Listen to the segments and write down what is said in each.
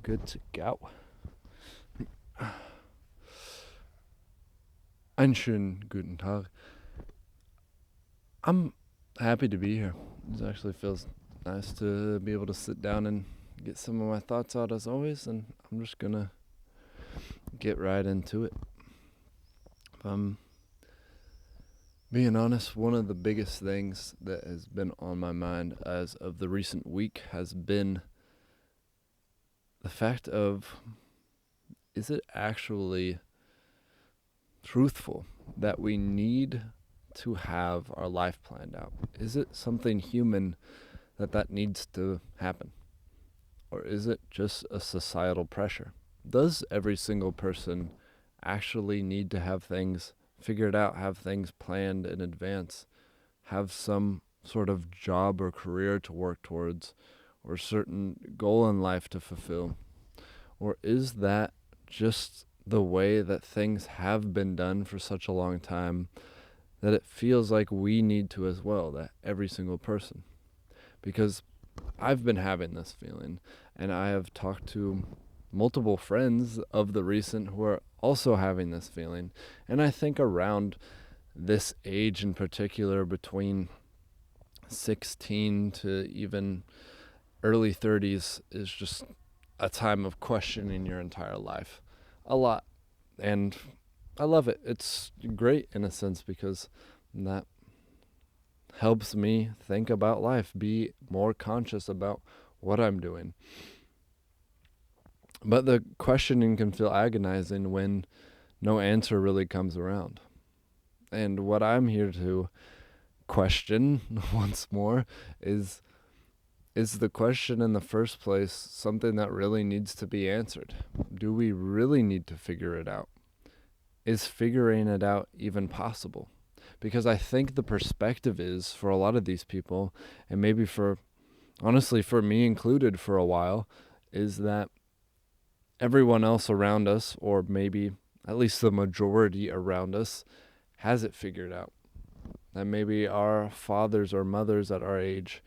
good to go. Einen schönen guten Tag. I'm happy to be here. It actually feels nice to be able to sit down and get some of my thoughts out as always, and I'm just gonna get right into it. If I'm being honest, one of the biggest things that has been on my mind as of the recent week has been the fact of, is it actually truthful that we need to have our life planned out? Is it something human that needs to happen? Or is it just a societal pressure? Does every single person actually need to have things figured out, have things planned in advance, have some sort of job or career to work towards, or a certain goal in life to fulfill? Or is that just the way that things have been done for such a long time that it feels like we need to as well, that every single person? Because I've been having this feeling, and I have talked to multiple friends of the recent who are also having this feeling. And I think around this age in particular, between 16 to even early 30s, is just a time of questioning your entire life a lot. And I love it. It's great in a sense because that helps me think about life, be more conscious about what I'm doing. But the questioning can feel agonizing when no answer really comes around. And what I'm here to question once more is the question in the first place something that really needs to be answered? Do we really need to figure it out? Is figuring it out even possible? Because I think the perspective is, for a lot of these people, and maybe honestly for me included for a while, is that everyone else around us, or maybe at least the majority around us, has it figured out. That maybe our fathers or mothers at our age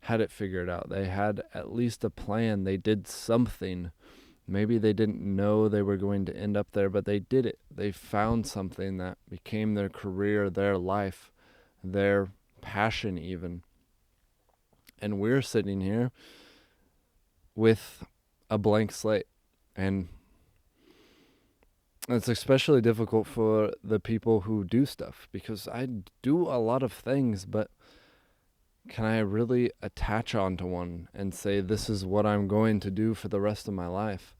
had it figured out. They had at least a plan. They did something. Maybe they didn't know they were going to end up there, but they did it. They found something that became their career, their life, their passion even. And we're sitting here with a blank slate. And it's especially difficult for the people who do stuff, because I do a lot of things, but can I really attach onto one and say, this is what I'm going to do for the rest of my life?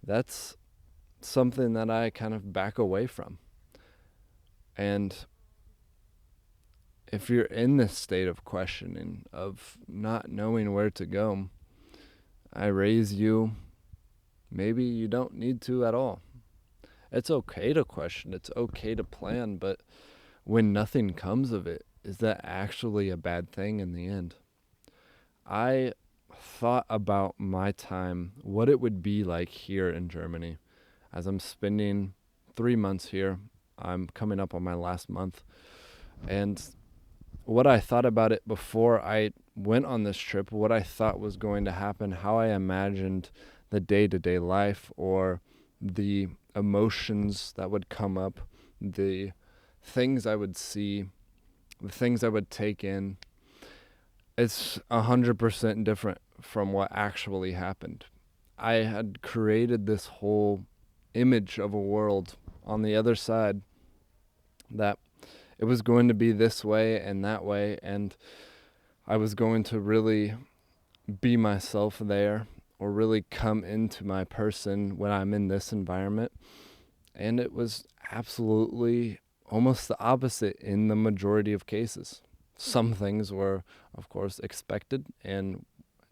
That's something that I kind of back away from. And if you're in this state of questioning, of not knowing where to go, I raise you, maybe you don't need to at all. It's okay to question, it's okay to plan, but when nothing comes of it, is that actually a bad thing in the end? I thought about my time, what it would be like here in Germany, as I'm spending 3 months here. I'm coming up on my last month. And what I thought about it before I went on this trip, what I thought was going to happen, how I imagined the day-to-day life, or the emotions that would come up, the things I would see, the things I would take in, it's 100% different from what actually happened. I had created this whole image of a world on the other side that it was going to be this way and that way, and I was going to really be myself there, or really come into my person when I'm in this environment. And it was absolutely almost the opposite in the majority of cases. Some things were, of course, expected and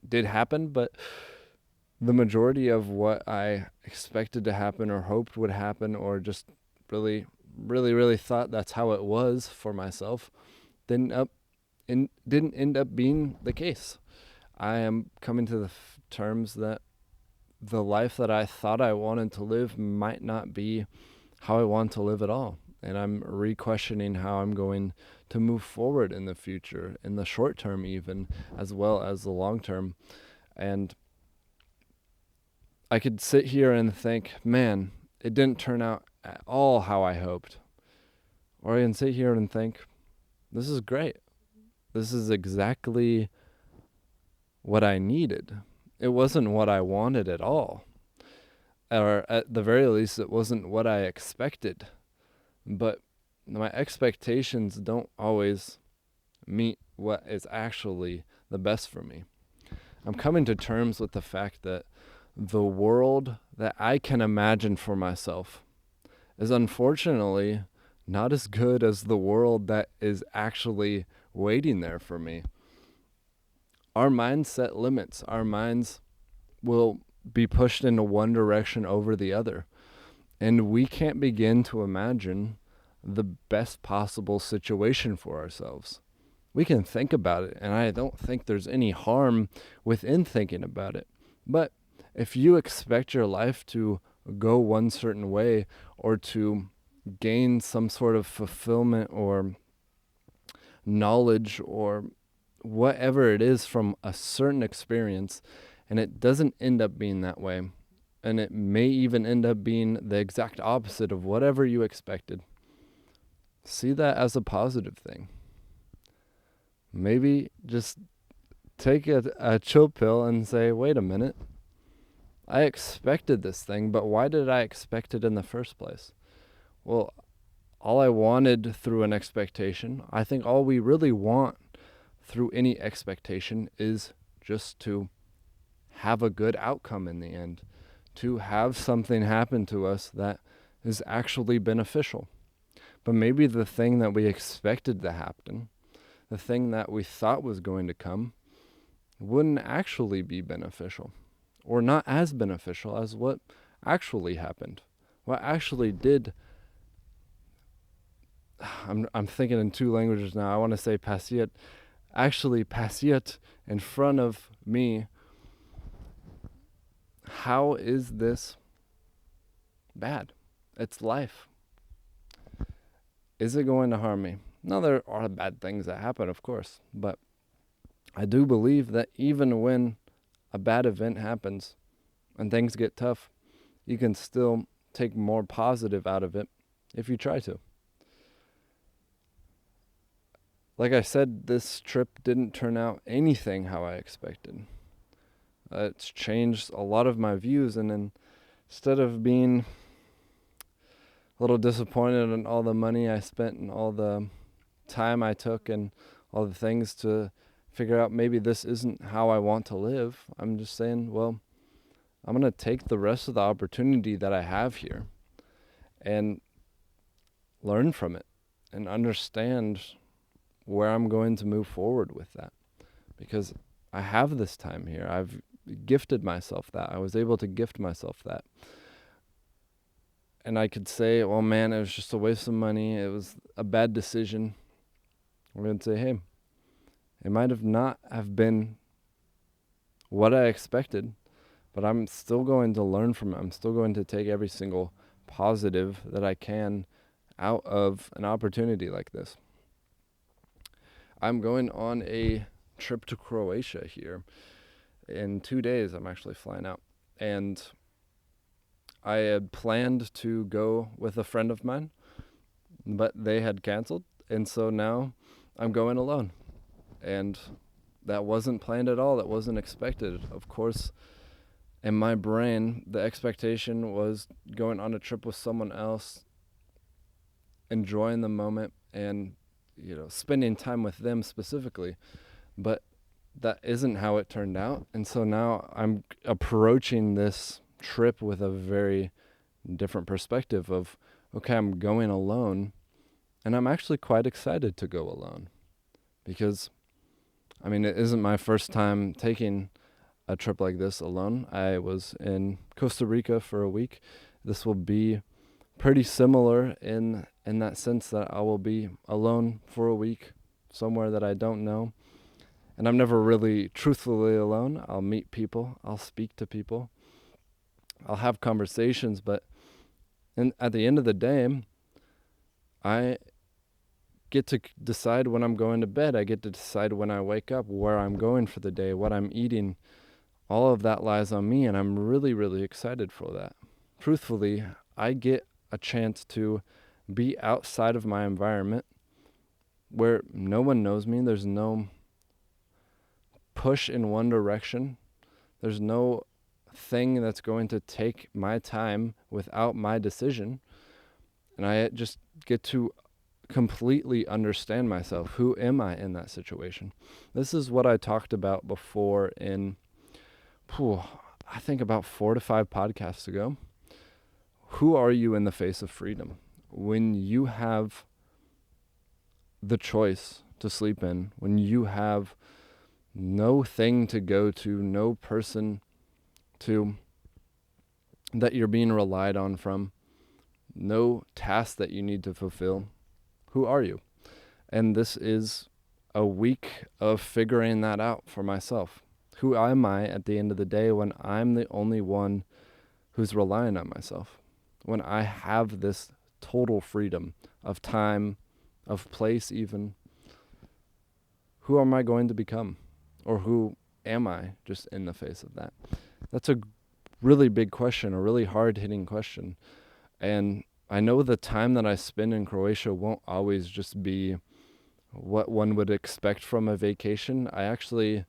did happen, but the majority of what I expected to happen or hoped would happen, or just really thought that's how it was for myself, didn't end up being the case. I am coming to the terms that the life that I thought I wanted to live might not be how I want to live at all. And I'm re-questioning how I'm going to move forward in the future, in the short term even, as well as the long term. And I could sit here and think, man, it didn't turn out at all how I hoped. Or I can sit here and think, this is great. This is exactly what I needed. It wasn't what I wanted at all. Or at the very least, it wasn't what I expected. But my expectations don't always meet what is actually the best for me. I'm coming to terms with the fact that the world that I can imagine for myself is unfortunately not as good as the world that is actually waiting there for me. Our minds set limits. Our minds will be pushed into one direction over the other. And we can't begin to imagine the best possible situation for ourselves. We can think about it, and I don't think there's any harm within thinking about it. But if you expect your life to go one certain way or to gain some sort of fulfillment or knowledge or whatever it is from a certain experience, and it doesn't end up being that way, and it may even end up being the exact opposite of whatever you expected, see that as a positive thing. Maybe just take a chill pill and say, wait a minute, I expected this thing, but why did I expect it in the first place? Well, all I wanted through an expectation, I think all we really want through any expectation is just to have a good outcome in the end, to have something happen to us that is actually beneficial. But maybe the thing that we expected to happen, the thing that we thought was going to come, wouldn't actually be beneficial, or not as beneficial as what actually happened. What actually did, I'm thinking in two languages now. I want to say pasiat, actually pasiat in front of me. How is this bad? It's life. Is it going to harm me? No, there are bad things that happen, of course, but I do believe that even when a bad event happens and things get tough, you can still take more positive out of it if you try to. Like I said, this trip didn't turn out anything how I expected. It's changed a lot of my views, and instead of being a little disappointed in all the money I spent and all the time I took and all the things to figure out maybe this isn't how I want to live, I'm just saying, well, I'm going to take the rest of the opportunity that I have here and learn from it and understand where I'm going to move forward with that. Because I have this time here. I've gifted myself that. I was able to gift myself that. And I could say, well, man, it was just a waste of money. It was a bad decision. I'm going to say, hey, it might have not have been what I expected, but I'm still going to learn from it. I'm still going to take every single positive that I can out of an opportunity like this. I'm going on a trip to Croatia here. In 2 days, I'm actually flying out. And I had planned to go with a friend of mine, but they had canceled. And so now I'm going alone. And that wasn't planned at all. That wasn't expected. Of course, in my brain, the expectation was going on a trip with someone else, enjoying the moment, and spending time with them specifically. But that isn't how it turned out. And so now I'm approaching this trip with a very different perspective of, okay, I'm going alone, and I'm actually quite excited to go alone. Because, it isn't my first time taking a trip like this alone. I was in Costa Rica for a week. This will be pretty similar in that sense that I will be alone for a week somewhere that I don't know. And I'm never really truthfully alone. I'll meet people. I'll speak to people. I'll have conversations. But at the end of the day, I get to decide when I'm going to bed. I get to decide when I wake up, where I'm going for the day, what I'm eating, all of that lies on me, and I'm really, really excited for that. Truthfully, I get a chance to be outside of my environment where no one knows me. There's no push in one direction. There's no thing that's going to take my time without my decision. And I just get to completely understand myself. Who am I in that situation? This is what I talked about before in, I think about 4 to 5 podcasts ago. Who are you in the face of freedom? When you have the choice to sleep in, when you have no thing to go to, no person to that you're being relied on from, no task that you need to fulfill, who are you? And this is a week of figuring that out for myself. Who am I at the end of the day when I'm the only one who's relying on myself? When I have this total freedom of time, of place even, who am I going to become? Or who am I just in the face of that? That's a really big question, a really hard-hitting question. And I know the time that I spend in Croatia won't always just be what one would expect from a vacation. I actually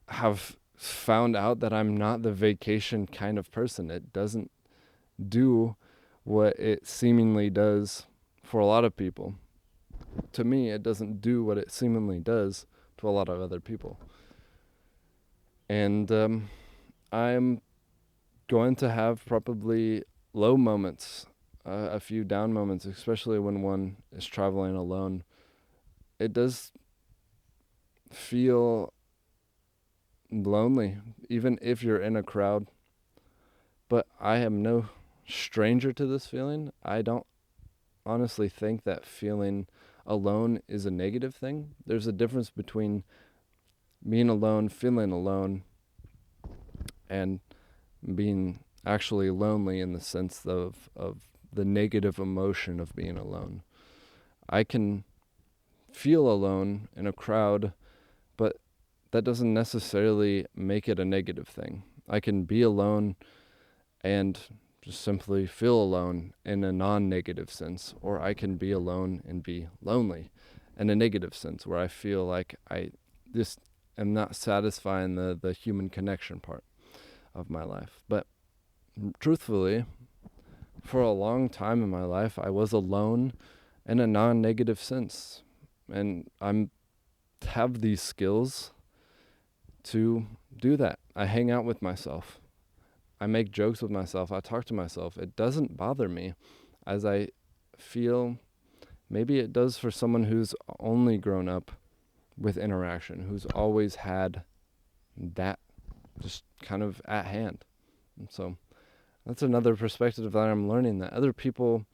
have found out that I'm not the vacation kind of person. It doesn't do what it seemingly does for a lot of people. To me, it doesn't do what it seemingly does to a lot of other people. And I'm going to have probably low moments, a few down moments, especially when one is traveling alone. It does feel lonely, even if you're in a crowd. But I am no stranger to this feeling. I don't honestly think that feeling alone is a negative thing. There's a difference between being alone, feeling alone, and being actually lonely in the sense of the negative emotion of being alone. I can feel alone in a crowd, but that doesn't necessarily make it a negative thing. I can be alone and just simply feel alone in a non-negative sense, or I can be alone and be lonely in a negative sense, where I feel like I just am not satisfying the human connection part of my life. But truthfully, for a long time in my life, I was alone in a non-negative sense. And I'm have these skills to do that. I hang out with myself. I make jokes with myself. I talk to myself. It doesn't bother me, as I feel maybe it does for someone who's only grown up with interaction, who's always had that just kind of at hand. And so that's another perspective that I'm learning, that other people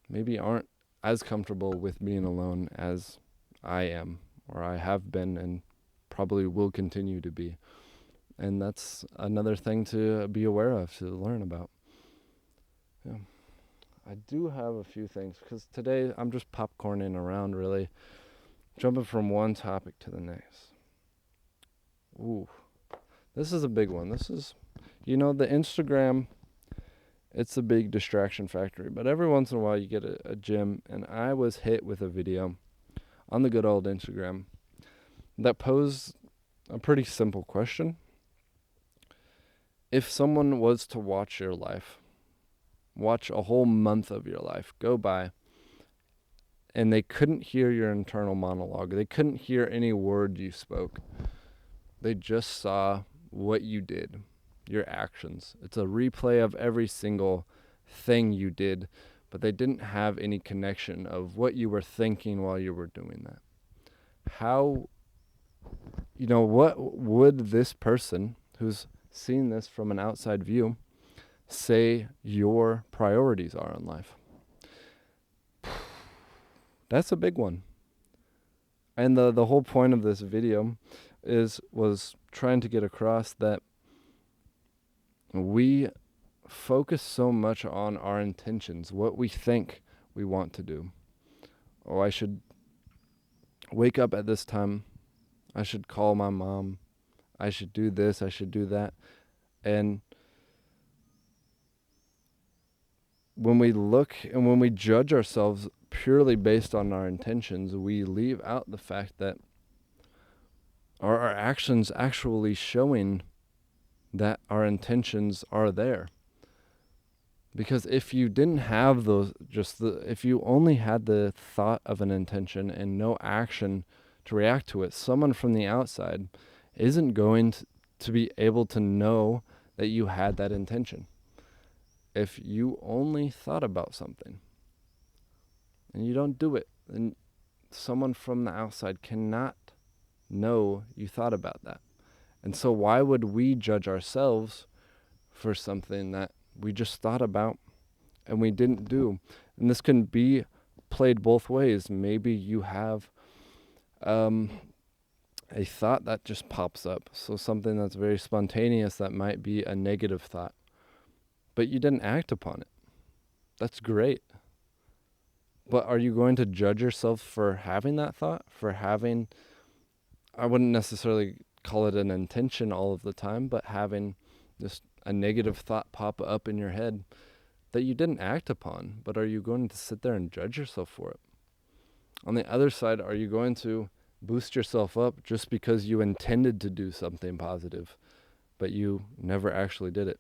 maybe aren't as comfortable with being alone as I am, or I have been, and probably will continue to be. And that's another thing to be aware of, to learn about. Yeah. I do have a few things, because today I'm just popcorning around, really, jumping from one topic to the next. Ooh, this is a big one. This is, the Instagram, it's a big distraction factory, but every once in a while you get a gym, and I was hit with a video on the good old Instagram that posed a pretty simple question. If someone was to watch your life, watch a whole month of your life go by, and they couldn't hear your internal monologue, they couldn't hear any word you spoke, they just saw what you did, your actions. It's a replay of every single thing you did, but they didn't have any connection of what you were thinking while you were doing that. How, what would this person who's seen this from an outside view say your priorities are in life? That's a big one. And the whole point of this video was trying to get across that we focus so much on our intentions, what we think we want to do. Oh, I should wake up at this time. I should call my mom I should do this, I should do that. And when we look and when we judge ourselves purely based on our intentions, we leave out the fact that are our actions actually showing that our intentions are there? Because if you didn't have those, if you only had the thought of an intention and no action to react to it, someone from the outside isn't going to be able to know that you had that intention. If you only thought about something and you don't do it, then someone from the outside cannot know you thought about that. And so why would we judge ourselves for something that we just thought about and we didn't do? And this can be played both ways. Maybe you have a thought that just pops up. So something that's very spontaneous that might be a negative thought, but you didn't act upon it. That's great. But are you going to judge yourself for having that thought? For having, I wouldn't necessarily call it an intention all of the time, but having just a negative thought pop up in your head that you didn't act upon, but are you going to sit there and judge yourself for it? On the other side, are you going to boost yourself up just because you intended to do something positive, but you never actually did it?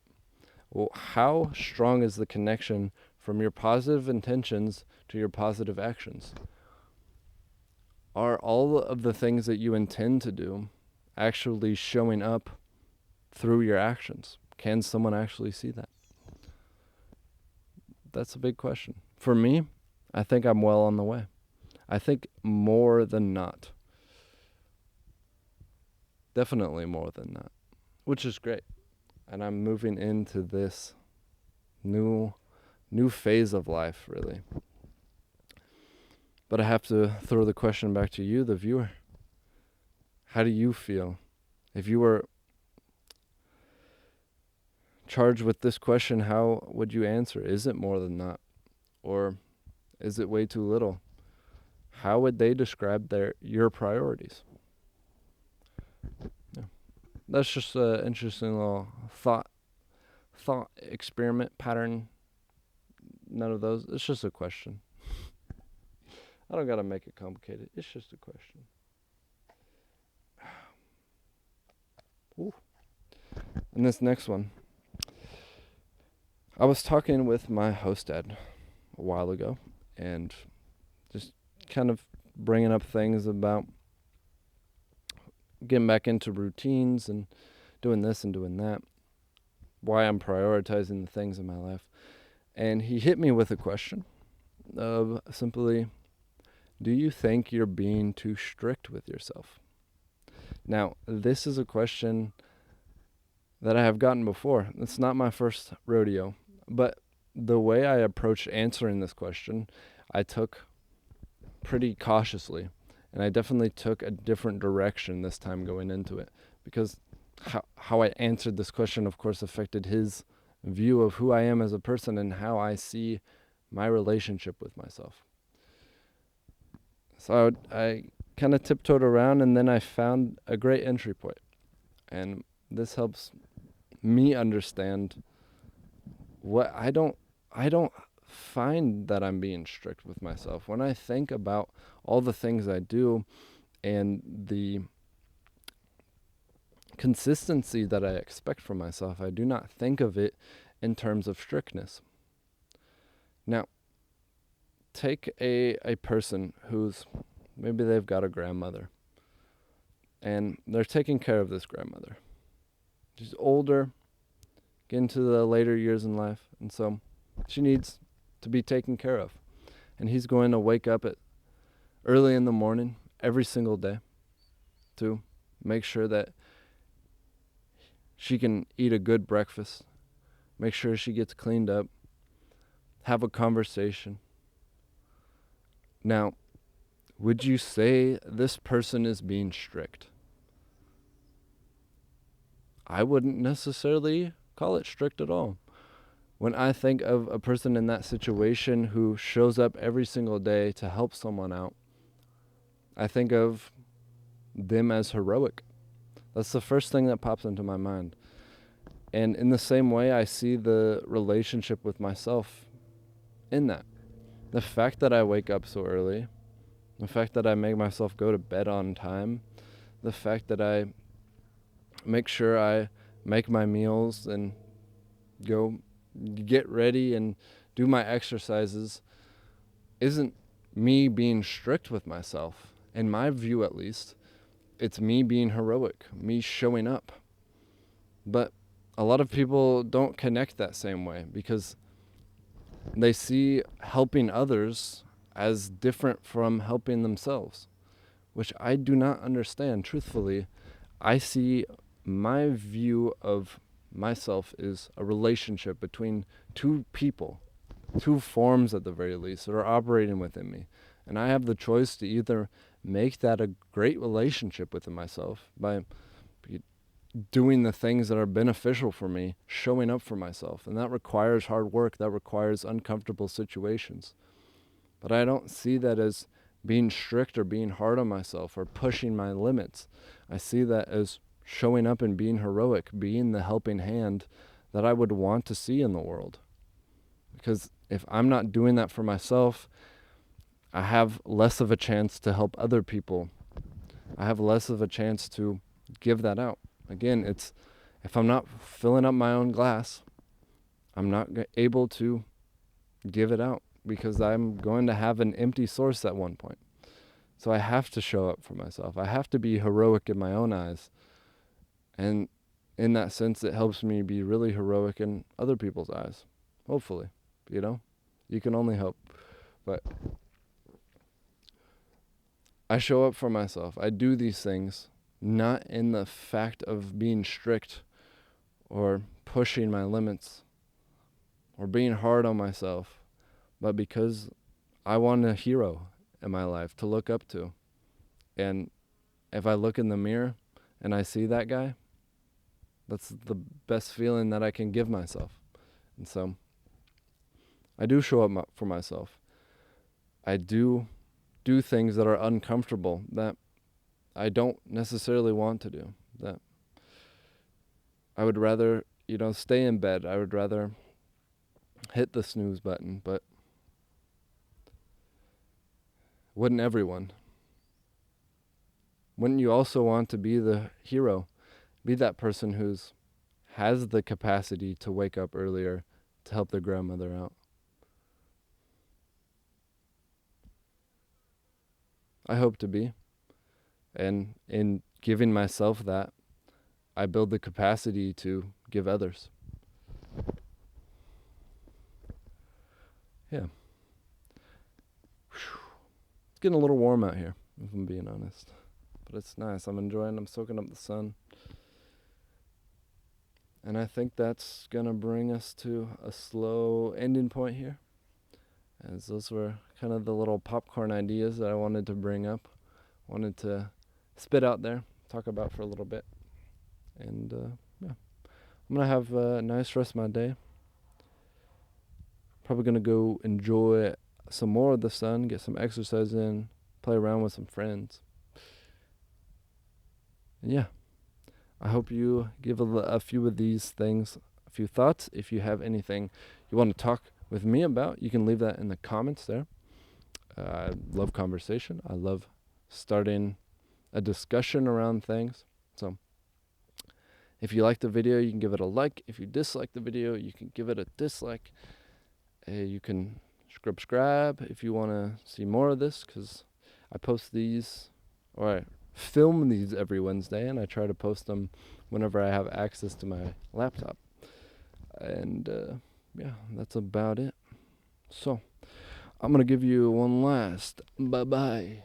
Well, how strong is the connection from your positive intentions to your positive actions? Are all of the things that you intend to do actually showing up through your actions? Can someone actually see that? That's a big question. For me, I think I'm well on the way. I think more than not. Definitely more than not, which is great. And I'm moving into this new phase of life, really. But I have to throw the question back to you, the viewer. How do you feel? If you were charged with this question, how would you answer? Is it more than not? Or is it way too little? How would they describe your priorities? Yeah. That's just an interesting little thought experiment pattern. None of those. It's just a question. I don't gotta make it complicated. It's just a question. Ooh. And this next one. I was talking with my host dad a while ago and just kind of bringing up things about getting back into routines and doing this and doing that, why I'm prioritizing the things in my life. And he hit me with a question of simply, do you think you're being too strict with yourself? Now, this is a question that I have gotten before. It's not my first rodeo, but the way I approached answering this question, I took pretty cautiously. And I definitely took a different direction this time going into it, because how I answered this question, of course, affected his view of who I am as a person and how I see my relationship with myself. So I kind of tiptoed around, and then I found a great entry point. And this helps me understand what I don't find that I'm being strict with myself. When I think about all the things I do and the consistency that I expect from myself, I do not think of it in terms of strictness. Now, take a person who's, maybe they've got a grandmother, and they're taking care of this grandmother. She's older, getting to the later years in life, and so she needs to be taken care of. And he's going to wake up at early in the morning every single day to make sure that she can eat a good breakfast, make sure she gets cleaned up, have a conversation. Now, would you say this person is being strict? I wouldn't necessarily call it strict at all. When I think of a person in that situation who shows up every single day to help someone out, I think of them as heroic. That's the first thing that pops into my mind. And in the same way, I see the relationship with myself in that. The fact that I wake up so early, the fact that I make myself go to bed on time, the fact that I make sure I make my meals and go get ready and do my exercises isn't me being strict with myself. In my view, at least, it's me being heroic, me showing up. But a lot of people don't connect that same way because they see helping others as different from helping themselves, which I do not understand. Truthfully, I see my view of myself is a relationship between two people, two forms at the very least, that are operating within me. And I have the choice to either make that a great relationship within myself by doing the things that are beneficial for me, showing up for myself. And that requires hard work, that requires uncomfortable situations. But I don't see that as being strict or being hard on myself or pushing my limits. I see that as showing up and being heroic, being the helping hand that I would want to see in the world. Because if I'm not doing that for myself, I have less of a chance to help other people. I have less of a chance to give that out. Again, it's if I'm not filling up my own glass, I'm not able to give it out because I'm going to have an empty source at one point. So I have to show up for myself. I have to be heroic in my own eyes. And in that sense, it helps me be really heroic in other people's eyes. Hopefully, you can only hope. But I show up for myself. I do these things not in the fact of being strict or pushing my limits or being hard on myself, but because I want a hero in my life to look up to. And if I look in the mirror and I see that guy, that's the best feeling that I can give myself. And so I do show up for myself. I do things that are uncomfortable, that I don't necessarily want to do, that I would rather, stay in bed. I would rather hit the snooze button, but wouldn't everyone? Wouldn't you also want to be the hero? Be that person has the capacity to wake up earlier to help their grandmother out. I hope to be. And in giving myself that, I build the capacity to give others. Yeah. It's getting a little warm out here, if I'm being honest. But it's nice. I'm soaking up the sun. And I think that's going to bring us to a slow ending point here. As those were kind of the little popcorn ideas that I wanted to bring up. Wanted to spit out there, talk about for a little bit. And yeah, I'm going to have a nice rest of my day. Probably going to go enjoy some more of the sun, get some exercise in, play around with some friends. And yeah, I hope you give a few of these things a few thoughts. If you have anything you want to talk with me about, you can leave that in the comments there. I love conversation. I love starting a discussion around things. So if you like the video, you can give it a like. If you dislike the video, you can give it a dislike. You can subscribe if you want to see more of this, because I post these, or I film these every Wednesday, and I try to post them whenever I have access to my laptop. And yeah, that's about it. So I'm going to give you one last bye-bye.